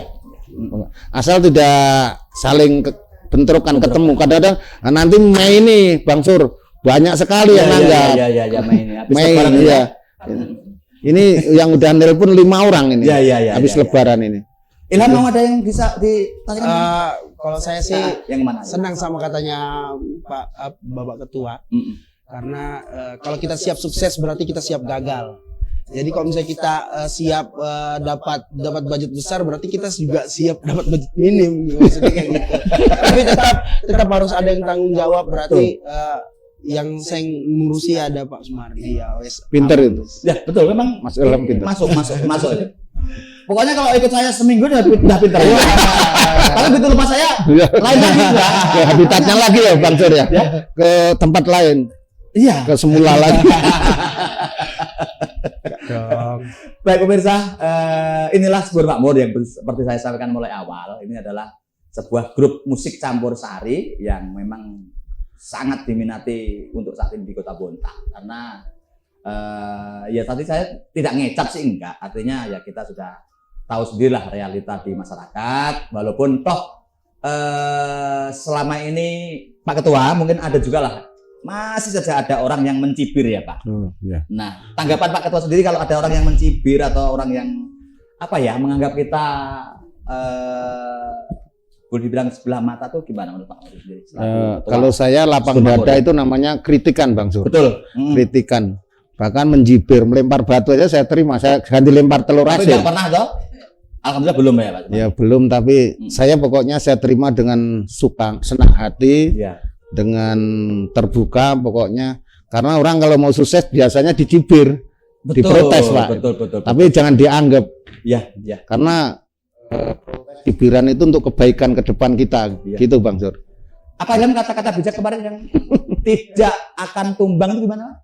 Asal tidak saling bentrokan ketemu. Kadang-kadang nanti Mei ini Bangsur banyak sekali yang nanggap. Iya, Mei ini. Habis Mei, lebaran iya. ya. Ini yang udah nelpon 5 orang ini. Iya, habis iya. lebaran ini. Ilham mau ada yang bisa ditanyakan? Kalau saya sih Yang mana? senang sama katanya Bapak Ketua, karena kalau kita siap sukses berarti kita siap gagal. Jadi kalau misalnya kita siap dapat budget besar, berarti kita juga siap dapat budget minim, maksudnya kayak gitu. Tapi tetap harus ada yang tanggung jawab, berarti yang saya ngurusi ada Pak Sumardi ya, wes. Pinter itu. Ya betul, memang Mas Ilham pinter. masuk. Pokoknya kalau ikut saya seminggu udah pinter. Tapi begitu lepas saya lain lagi. Ke habitatnya lagi ya Bangsur ya. Ke tempat lain. Iya. Ke semula lagi. Baik pemirsa, inilah Subur Makmur yang seperti saya sampaikan mulai awal. Ini adalah sebuah grup musik campur sari yang memang sangat diminati untuk saat ini di Kota Bontang. Karena ya tadi saya tidak ngecap sih, enggak. Artinya ya kita sudah tahu sendirilah realita di masyarakat. Walaupun toh selama ini Pak Ketua mungkin ada juga lah, masih saja ada orang yang mencibir ya Pak. Ya. Nah, tanggapan Pak Ketua sendiri kalau ada orang yang mencibir atau orang yang apa ya menganggap kita boleh dibilang sebelah mata tuh gimana menurut Pak sendiri? Kalau saya lapang dada itu namanya kritikan Bangsur. Betul. Kritikan. Bahkan menjibir, melempar batu aja saya terima. Saya ganti lempar telur Tapi asin. nggak pernah toh? Alhamdulillah belum ya Pak. Ya belum, tapi saya pokoknya saya terima dengan suka, senang hati, Iya. dengan terbuka pokoknya. Karena orang kalau mau sukses biasanya dicibir, diprotes Pak. Betul. Tapi jangan dianggap, Ya. karena cibiran itu untuk kebaikan ke depan kita, Iya. gitu Bangsur. Apa yang kata-kata bijak kemarin yang tidak akan tumbang itu gimana?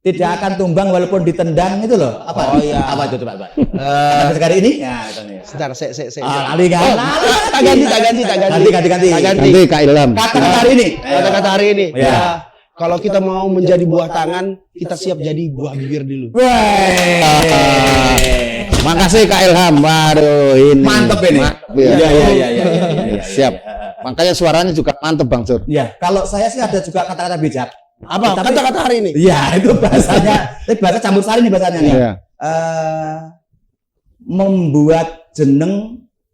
Tidak akan tumbang walaupun ditendang itu loh. Apa? Oh, iya. Apa itu coba? Kata sekali ini? Ya, itu nih. Sebentar, saya. Ali kan? Tak ganti. Ganti. Nanti Kak Ilham. Kata-kata hari ini. Kata-kata hari ini. Ya. Ya. Kalau kita mau menjadi buah tangan, kita siap jadi buah bibir dulu. Makasih Kak Ilham. Waduh ini. Mantep ini. Mantep, ya. Iya. Siap. Makanya suaranya juga mantep Bangsur. Ya, kalau saya sih ada juga kata-kata bijak. Apa? Tapi- Kata-kata hari ini. Iya, itu bahasanya. Ini bahasa campur sari nih bahasanya nih. Iya. Membuat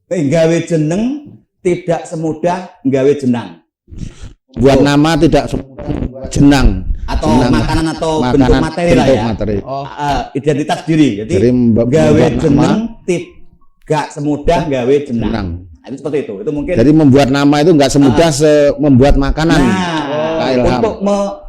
gawe jeneng tidak semudah gawe jenang. Buat nama tidak semudah buat jenang. Atau Jenang. makanan atau bentuk Makanan, materi lah bentuk ya. materi. Oh, Identitas diri. Jadi Jadi gawe membuat nama, jeneng tidak semudah gawe jenang. jenang. Nah, itu seperti itu. Itu mungkin. Jadi membuat nama itu nggak semudah membuat makanan. Nah, Ilham. untuk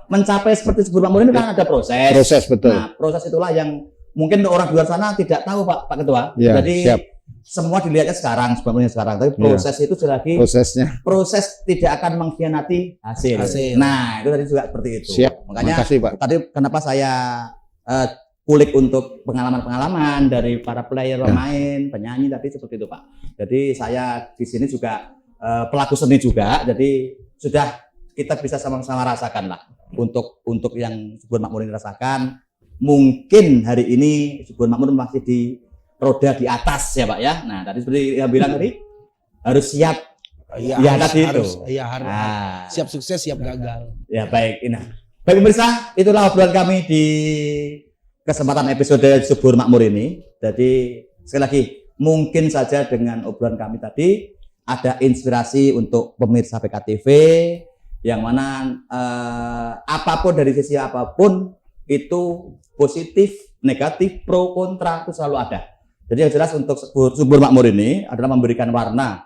mencapai seperti Subur Makmur ini kan ada proses. Proses, betul. Nah, proses itulah yang mungkin orang di luar sana tidak tahu Pak Ketua. Ya, Jadi siap. semua dilihatnya sekarang, sebenarnya sekarang. Tapi proses itu selagi Prosesnya. proses tidak akan mengkhianati hasil. Nah, itu tadi juga seperti itu. Siap. Makanya Makasih Pak. tadi kenapa saya kulik untuk pengalaman-pengalaman dari para player pemain, penyanyi tadi seperti itu Pak. Jadi saya di sini juga pelaku seni juga. Jadi sudah kita bisa sama-sama rasakan lah untuk yang Subur Makmur ini rasakan. Mungkin hari ini Subur Makmur masih di roda di atas ya Pak ya. Nah tadi seperti yang bilang tadi harus siap. iya. Ya, tadi itu. Iya, harus. Nah, Siap sukses, siap gagal. ya baik. Baik pemirsa, itulah obrolan kami di kesempatan episode Subur Makmur ini. Jadi sekali lagi mungkin saja dengan obrolan kami tadi ada inspirasi untuk pemirsa PKTV yang mana apapun dari sisi apapun itu positif, negatif, pro, kontra itu selalu ada. Jadi yang jelas untuk Subur Makmur ini adalah memberikan warna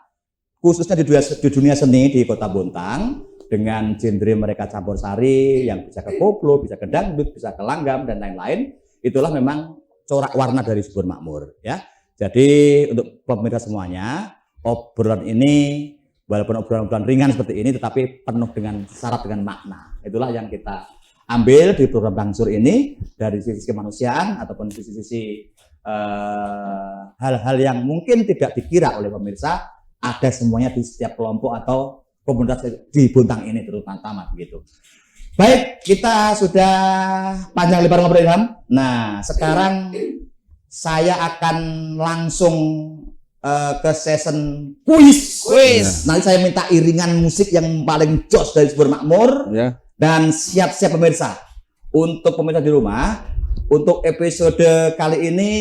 khususnya di dunia seni di Kota Bontang dengan genre mereka campur sari yang bisa ke koplo, bisa ke dangdut, bisa ke langgam dan lain-lain. Itulah memang corak warna dari Subur Makmur ya. Jadi untuk pemirsa semuanya, obrolan ini walaupun obrolan ringan seperti ini tetapi penuh dengan syarat dengan makna. Itulah yang kita ambil di program Bangsur ini dari sisi kemanusiaan ataupun sisi-sisi hal-hal yang mungkin tidak dikira oleh pemirsa ada semuanya di setiap kelompok atau komunitas di Bontang ini terutama begitu. Baik, kita sudah panjang lebar ngobrol Ilham. Nah, sekarang saya akan langsung ke session kuis. Nanti saya minta iringan musik yang paling jos dari Subur Makmur. Ya. Dan siap-siap pemirsa. Untuk pemirsa di rumah, untuk episode kali ini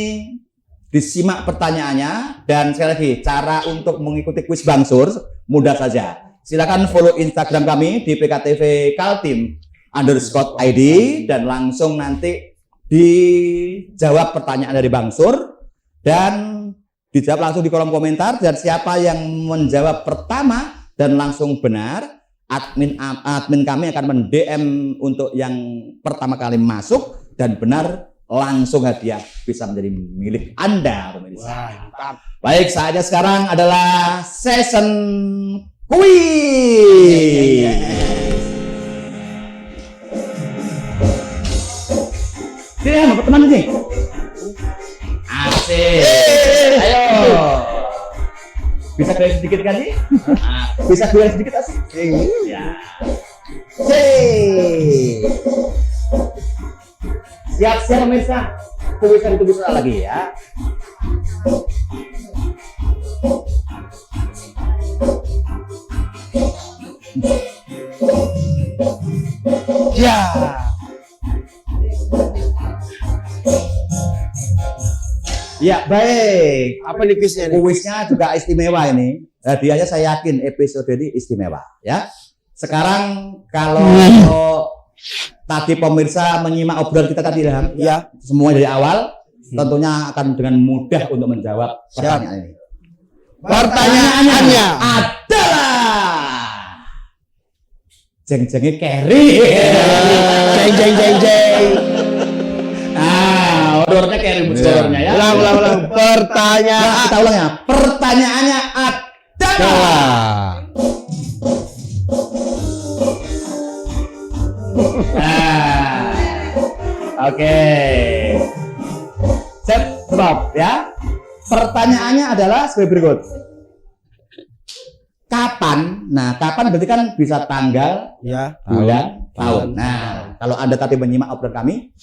disimak pertanyaannya dan sekali lagi cara untuk mengikuti kuis Bangsur mudah saja. Silakan follow Instagram kami di PKTV Kaltim_ID dan langsung nanti dijawab pertanyaan dari Bangsur dan dijawab langsung di kolom komentar dan siapa yang menjawab pertama dan langsung benar admin kami akan men-DM untuk yang pertama kali masuk dan benar langsung hadiah bisa menjadi milik Anda pemirsa. Baik, saatnya sekarang adalah session kuis. Sini, mau teman sini. Asik. Ayo. Bisa goyang sedikit kan sih? Bisa goyang sedikit asik. Ya. Siap-siap pemirsa. Kuisnya ditunggu sebentar lagi ya. Ya. Ya, baik. Apa nih kuisnya nih? Kuisnya juga istimewa ini. Hadiahnya saya yakin episode ini istimewa ya. Sekarang kalau tadi pemirsa menyimak obrolan kita tadi ya, semua dari awal tentunya akan dengan mudah untuk menjawab pertanyaan ini. Pertanyaannya adalah jeng-jengnya Kerry. Jeng. Odornya Kerry muskolornya ya. Ulang. Pertanyaan. Kita ulang ya. Pertanyaannya adalah. Oke. Stop ya. Pertanyaannya adalah sebagai berikut. Kapan? Nah, kapan berarti kan bisa tanggal, Ya. bulan, tahun. Nah, kalau Anda tadi menyimak obrolan kami,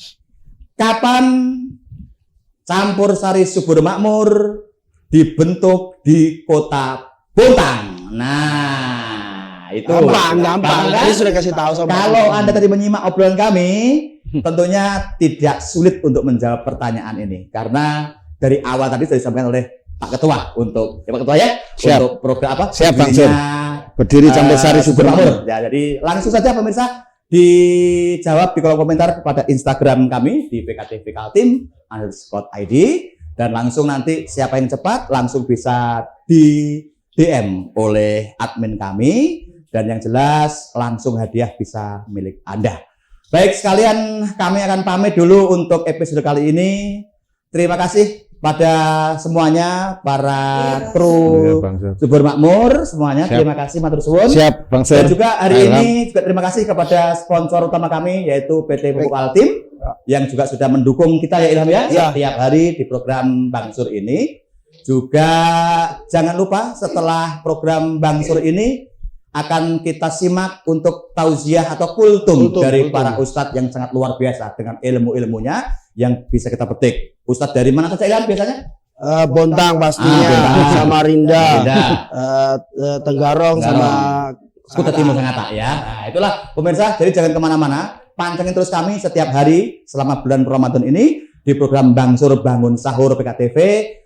kapan Campur Sari Subur Makmur dibentuk di Kota Bontang? Nah, itu Gampang. kan? Ini sudah kasih tahu sama. Kalau Anda tadi menyimak obrolan kami, tentunya tidak sulit untuk menjawab pertanyaan ini karena dari awal tadi sudah disampaikan oleh Pak Ketua untuk Pak Ketua ya. Siap. Untuk program apa? Siap, Bang Sur. Berdirinya, Berdiri Campur Sari Subur Makmur. Ya, jadi langsung saja pemirsa dijawab di kolom komentar kepada Instagram kami di PKTV Kaltim_ID dan langsung nanti siapa yang cepat langsung bisa di DM oleh admin kami dan yang jelas langsung hadiah bisa milik Anda. Baik sekalian, kami akan pamit dulu untuk episode kali ini. Terima kasih pada semuanya para kru Subur Makmur semuanya. Siap. Terima kasih matur suwun. Siap, Bang Dan Sur. juga hari ini juga terima kasih kepada sponsor utama kami yaitu PT Pupuk Kaltim yang juga sudah mendukung kita ya Ilham ya, setiap hari di program Bangsur ini. Juga jangan lupa setelah program Bangsur ini akan kita simak untuk tauziah atau kultum dari para ustadz yang sangat luar biasa dengan ilmu-ilmunya yang bisa kita petik. Ustadz dari mana saja Ilham biasanya? Bontang pastinya, Bontang. Samarinda, Tenggarong sama Kuta Timur Sangatta ya. Nah, itulah pemirsa, jadi jangan kemana-mana, pantengin terus kami setiap hari selama bulan Ramadan ini di program Bangsur Bangun Sahur PKTV.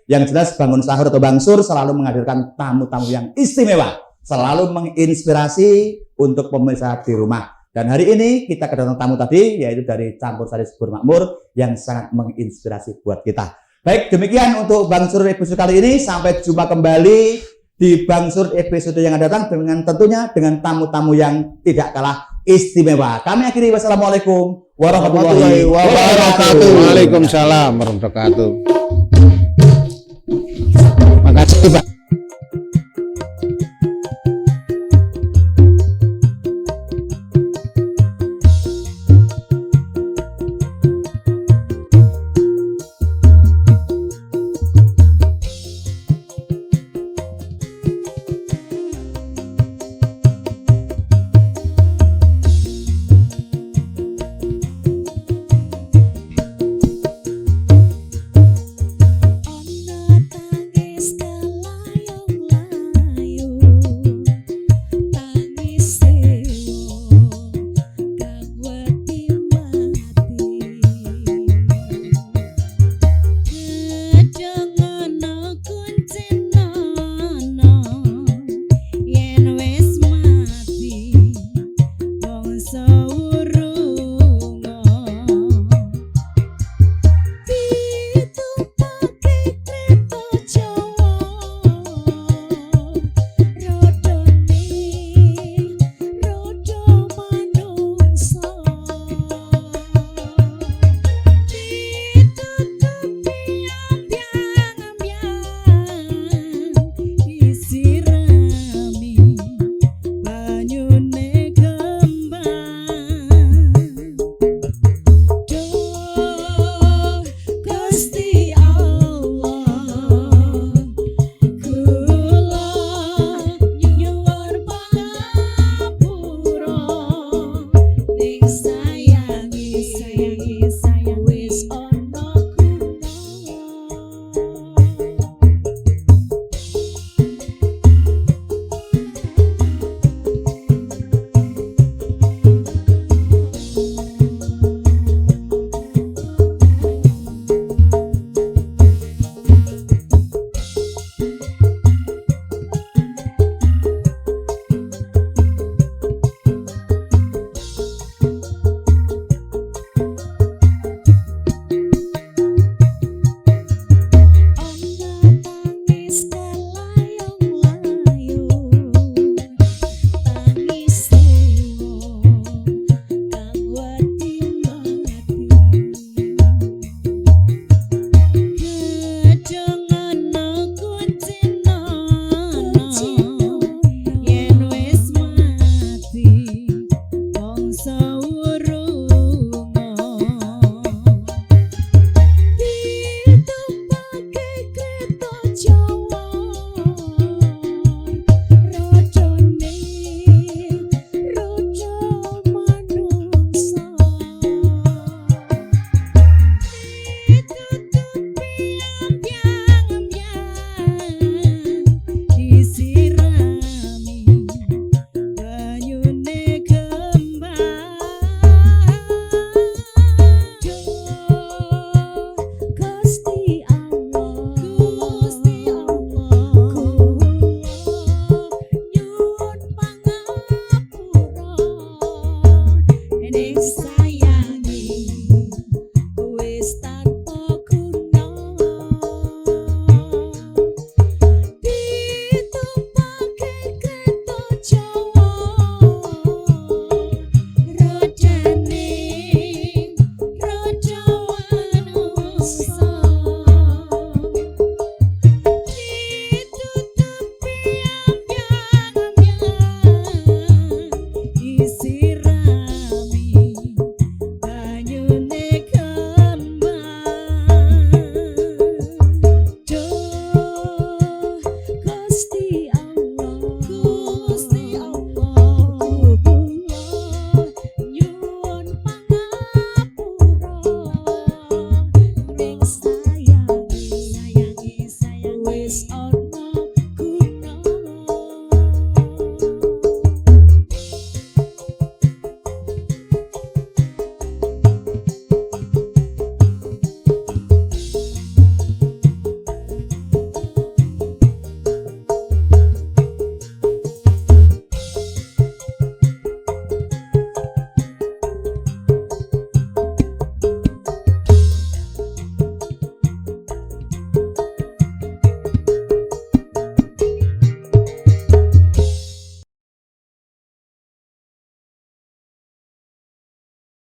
Yang jelas Bangun Sahur atau Bangsur selalu menghadirkan tamu-tamu yang istimewa, selalu menginspirasi untuk pemirsa di rumah. Dan hari ini kita kedatangan tamu tadi, yaitu dari Campur Sari Subur Makmur yang sangat menginspirasi buat kita. Baik, demikian untuk Bangsur episode kali ini. Sampai jumpa kembali di Bangsur episode yang akan datang dengan tentunya dengan tamu-tamu yang tidak kalah istimewa. Kami akhiri, wassalamualaikum warahmatullahi wabarakatuh. Waalaikumsalam warahmatullahi wabarakatuh. Makasih Pak. Next